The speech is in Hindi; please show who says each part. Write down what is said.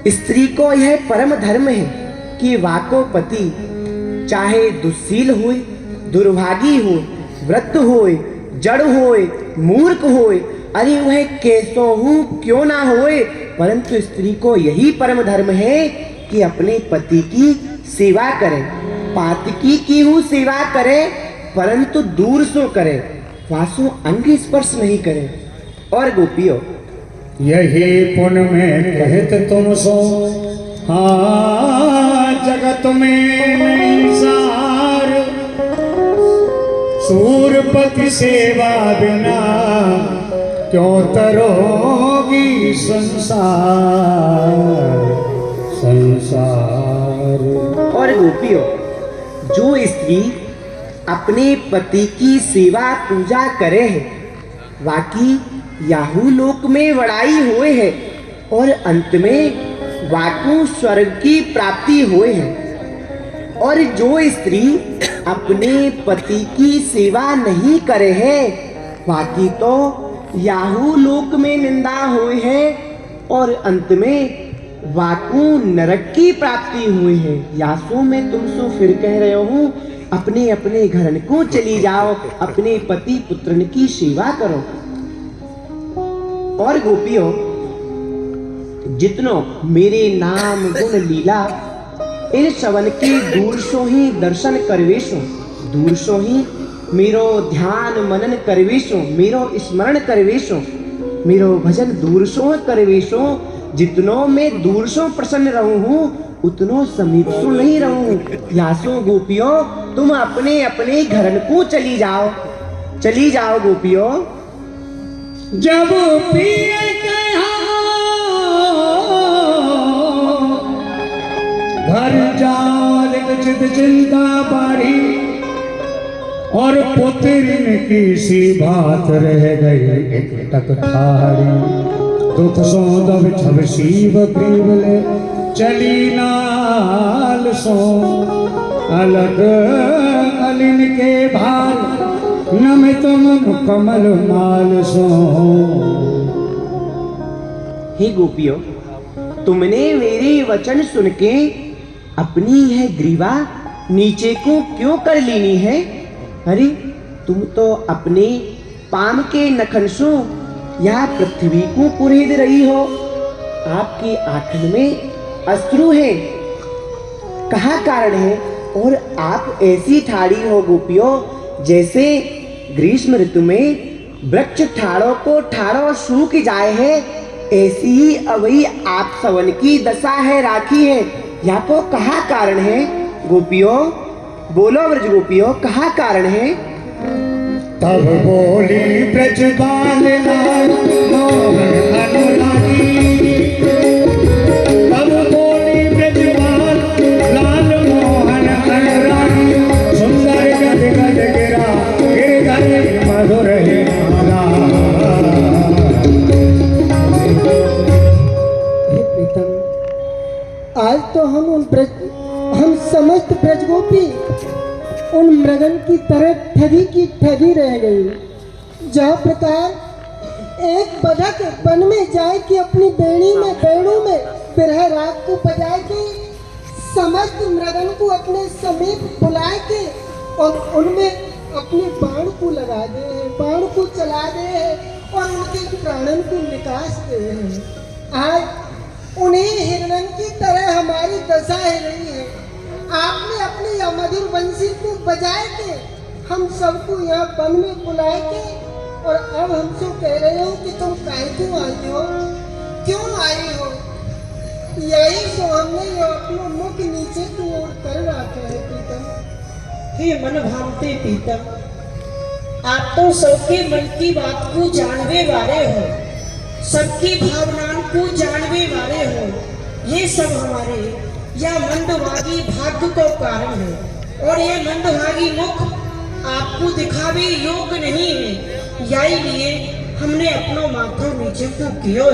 Speaker 1: स्त्री को यह परम धर्म है कि वाको पति चाहे दुस्सील होए, दुर्भागी हो, वृद्ध होए, जड़ होए, मूर्ख होए, अरे वह कैसोहू क्यों ना होए, परंतु स्त्री को यही परम धर्म है कि अपने पति की सेवा करे। पातकी की हूँ सेवा करे, परंतु दूर सो करे, वासो अंग स्पर्श नहीं करे। और गोपियों,
Speaker 2: यही पुण्य में कहत तुम सो, हाँ जगत में नहीं सार, सूरपति सेवा बिना क्यों तरोगी संसार संसार।
Speaker 1: और गोपियों, जो स्त्री अपने पति की सेवा पूजा करे है, वाकी याहू लोक में वड़ाई होए है और अंत में वाकू स्वर्ग की प्राप्ति होए है। और जो स्त्री अपने पति की सेवा नहीं करे है, वाकी तो याहू लोक में निंदा हुई है और अंत में वाकू नरक की प्राप्ति हुई है। यासो मैं तुमसे फिर कह रहे हूँ, अपने अपने घर को चली जाओ, अपने पति पुत्रन की सेवा करो। और गोपियों, जितनो मेरे नाम गुण लीला इन सवन के दूर सो ही दर्शन करवेशो, दूर सो ही मेरो ध्यान मनन करवेशो, मेरो स्मरण करवेशो, मेरो भजन दूर सो करवेशो। जितनो मैं दूर सो प्रसन्न रहूं हूँ, उतनो समीप सो नहीं रहूं। यासो गोपियों, तुम अपने अपने घर को चली जाओ, चली जाओ गोपियों।
Speaker 2: जब पिए कहा घर जाओ, चित चिंता बारी, और पुत्र की सी बात रह गई एक टक थारी। दुख सो दब छब शिव ग्रीवले, चली नाल सो अलग अलिन के भार, नमित मन कमल माल सो।
Speaker 1: हे गोपियों, तुमने मेरे वचन सुन के अपनी यह ग्रीवा नीचे को क्यों कर लेनी है? अरे तुम तो अपने पाम के नखन सो या पृथ्वी को कुरेद रही हो। आपकी आंखों में अश्रु है, कहाँ कारण है? और आप ऐसी ठाड़ी हो गोपियों, जैसे ग्रीष्म ऋतु में वृक्ष ठाड़ों को ठाड़ों सूख जाए है, ऐसी ही अभी आप सवन की दशा है राखी है। या को कहाँ कारण है गोपियों? बोलो ब्रज गोपियों, कहाँ कारण है?
Speaker 2: तब बोली ब्रजबाल लाल मोहन अनुरागी, तब बोली ब्रजबाल लाल मोहन अनुरागी, सुंदर गद गद गिरा गिरधर मधुर है नारा।
Speaker 3: हे प्रीतम, आज तो हम समस्त ब्रजगोपी उन मृगन की तरह ठगी की ठगी रह गई। जहाँ प्रकार एक बधक वन में जाए कि अपनी बेड़ू में बिरह राग को बजाए के समस्त मृगन को अपने समीप बुलाए के और उनमें अपने बाण को लगा दे हैं, बाण को चला दे हैं और उनके प्राणन को निकास दे हैं। आज उन्हीं हिरणन की तरह हमारी दशा है रही है। आपने अपनी यह मधुर बंसी को बजाए के हम सबको यहाँ वन में बुलाए के, और अब हमसे कह रहे हो कि तुम काहे क्यों आई हो, क्यों आई हो? यही तो हमने अपना मुख नीचे की ओर कर रखा है प्रीतम।
Speaker 4: हे मन भावते प्रीतम, आप तो सबके मन की बात को जानवे वाले हो, सबकी भावनाओं को जानवे वाले हो। ये सब हमारे या मंदभागी भाग्य को कारण है, और ये मंदभागी मुख आपको दिखावे योग्य नहीं है। यही लिए हमने अपना माथा नीचे को किया है।